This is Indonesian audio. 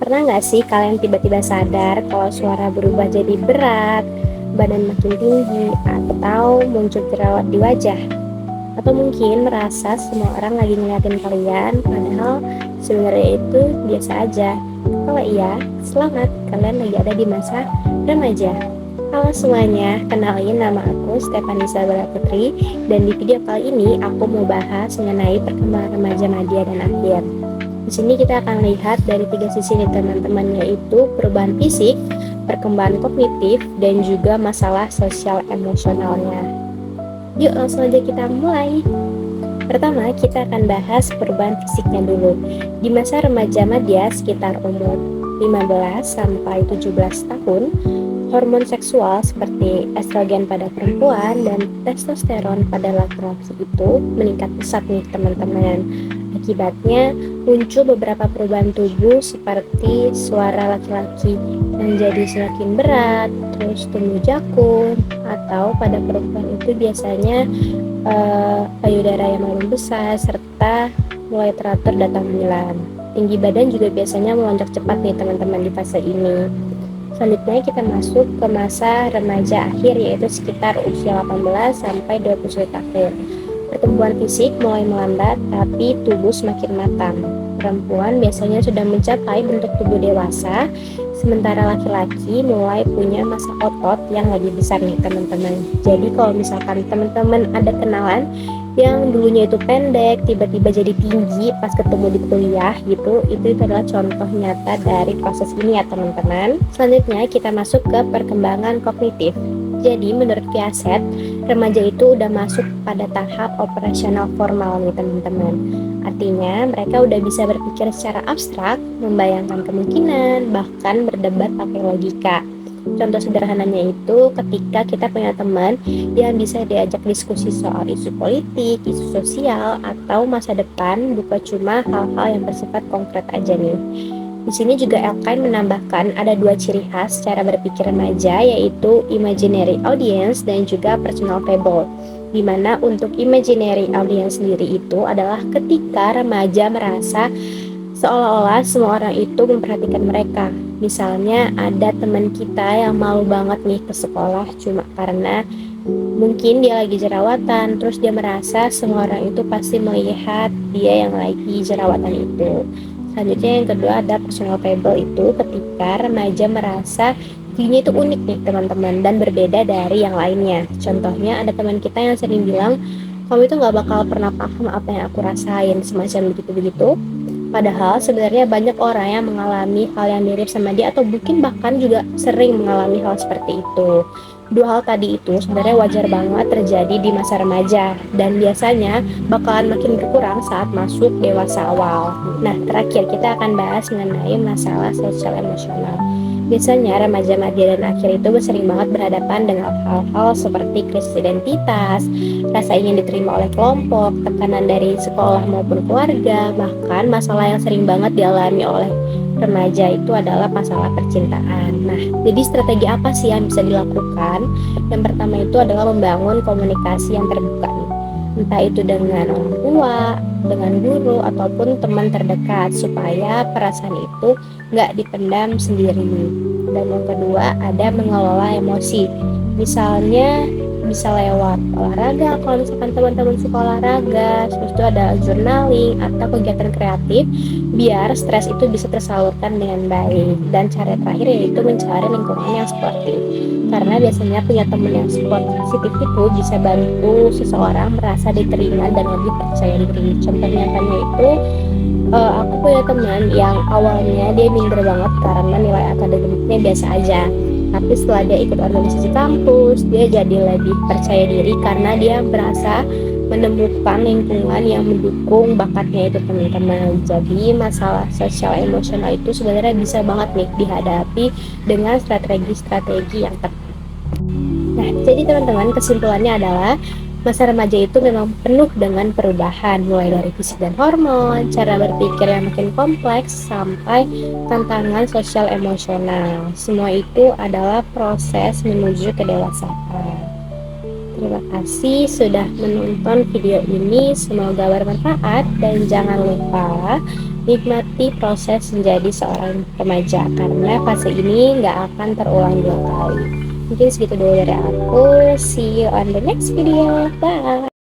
Pernah nggak sih kalian tiba-tiba sadar kalau suara berubah jadi berat, badan makin tinggi, atau muncul jerawat di wajah? Atau mungkin merasa semua orang lagi ngeliatin kalian, padahal sebenarnya itu biasa aja. Kalau iya, selamat, kalian lagi ada di masa remaja. Halo semuanya, kenalin nama aku Stephanie Isabella Putri, dan di video kali ini aku mau bahas mengenai perkembangan remaja, media, dan akhir. Di sini kita akan lihat dari tiga sisi nih teman-teman, yaitu perubahan fisik, perkembangan kognitif, dan juga masalah sosial emosionalnya. Yuk langsung aja kita mulai. Pertama, kita akan bahas perubahan fisiknya dulu. Di masa remaja media sekitar umur 15 sampai 17 tahun, hormon seksual seperti estrogen pada perempuan dan testosteron pada laki-laki itu meningkat pesat nih teman-teman. Akibatnya muncul beberapa perubahan tubuh seperti suara laki-laki yang jadi semakin berat, terus tumbuh jakun, atau pada perempuan itu biasanya payudara yang lebih besar serta mulai teratur datang bulan. Tinggi badan juga biasanya melonjak cepat nih teman-teman di fase ini. Selanjutnya kita masuk ke masa remaja akhir, yaitu sekitar usia 18 sampai 21 tahun. Pertumbuhan fisik mulai melambat tapi tubuh semakin matang. Perempuan biasanya sudah mencapai bentuk tubuh dewasa, sementara laki-laki mulai punya massa otot yang lebih besar nih teman-teman. Jadi kalau misalkan teman-teman ada kenalan yang dulunya itu pendek tiba-tiba jadi tinggi pas ketemu di kuliah gitu, itu adalah contoh nyata dari proses ini ya teman-teman. Selanjutnya kita masuk ke perkembangan kognitif. Jadi menurut Piaget, remaja itu udah masuk pada tahap operasional formal nih teman-teman. Artinya mereka udah bisa berpikir secara abstrak, membayangkan kemungkinan, bahkan berdebat pakai logika. Contoh sederhananya itu ketika kita punya teman yang bisa diajak diskusi soal isu politik, isu sosial, atau masa depan, bukan cuma hal-hal yang bersifat konkret aja nih. Di sini juga Elkain menambahkan ada dua ciri khas cara berpikir remaja, yaitu imaginary audience dan juga personal fable. Dimana untuk imaginary audience sendiri itu adalah ketika remaja merasa seolah-olah semua orang itu memperhatikan mereka. Misalnya ada teman kita yang malu banget nih ke sekolah cuma karena mungkin dia lagi jerawatan, terus dia merasa semua orang itu pasti melihat dia yang lagi jerawatan itu. Selanjutnya yang kedua ada personal fable, itu ketika remaja merasa dirinya itu unik nih teman-teman dan berbeda dari yang lainnya. Contohnya ada teman kita yang sering bilang, kamu itu gak bakal pernah paham apa yang aku rasain, semacam begitu-begitu. Padahal sebenarnya banyak orang yang mengalami hal yang mirip sama dia, atau mungkin bahkan juga sering mengalami hal seperti itu. Dua hal tadi itu sebenarnya wajar banget terjadi di masa remaja dan biasanya bakalan makin berkurang saat masuk dewasa awal. Nah, terakhir kita akan bahas mengenai masalah sosial emosional. Biasanya remaja, media, dan akhir itu sering banget berhadapan dengan hal-hal seperti krisis identitas, rasa ingin diterima oleh kelompok, tekanan dari sekolah maupun keluarga, bahkan masalah yang sering banget dialami oleh remaja itu adalah masalah percintaan. Nah, jadi strategi apa sih yang bisa dilakukan? Yang pertama itu adalah membangun komunikasi yang terbuka nih. Entah itu dengan orang tua, dengan guru, ataupun teman terdekat, supaya perasaan itu nggak dipendam sendiri. Dan yang kedua ada mengelola emosi. Misalnya bisa lewat olahraga, kalau misalkan teman-teman suka olahraga, terus itu ada journaling atau kegiatan kreatif biar stres itu bisa tersalurkan dengan baik. Dan cara terakhir yaitu mencari lingkungan yang sportif, karena biasanya punya teman yang positif itu bisa bantu seseorang merasa diterima dan lebih percaya diri. Contoh nyatanya itu aku punya teman yang awalnya dia minder banget karena nilai akademiknya biasa aja, tapi setelah dia ikut organisasi kampus, dia jadi lebih percaya diri karena dia merasa menemukan lingkungan yang mendukung bakatnya itu teman-teman. Jadi masalah sosial emosional itu sebenarnya bisa banget nih dihadapi dengan strategi-strategi yang tepat. Nah, jadi teman-teman, kesimpulannya adalah masa remaja itu memang penuh dengan perubahan, mulai dari fisik dan hormon, cara berpikir yang makin kompleks, sampai tantangan sosial emosional. Semua itu adalah proses menuju kedewasaan. Terima kasih sudah menonton video ini, semoga bermanfaat dan jangan lupa Nikmati proses menjadi seorang remaja karena fase ini nggak akan terulang dua kali. Mungkin segitu dulu dari aku. See you on the next video. Bye.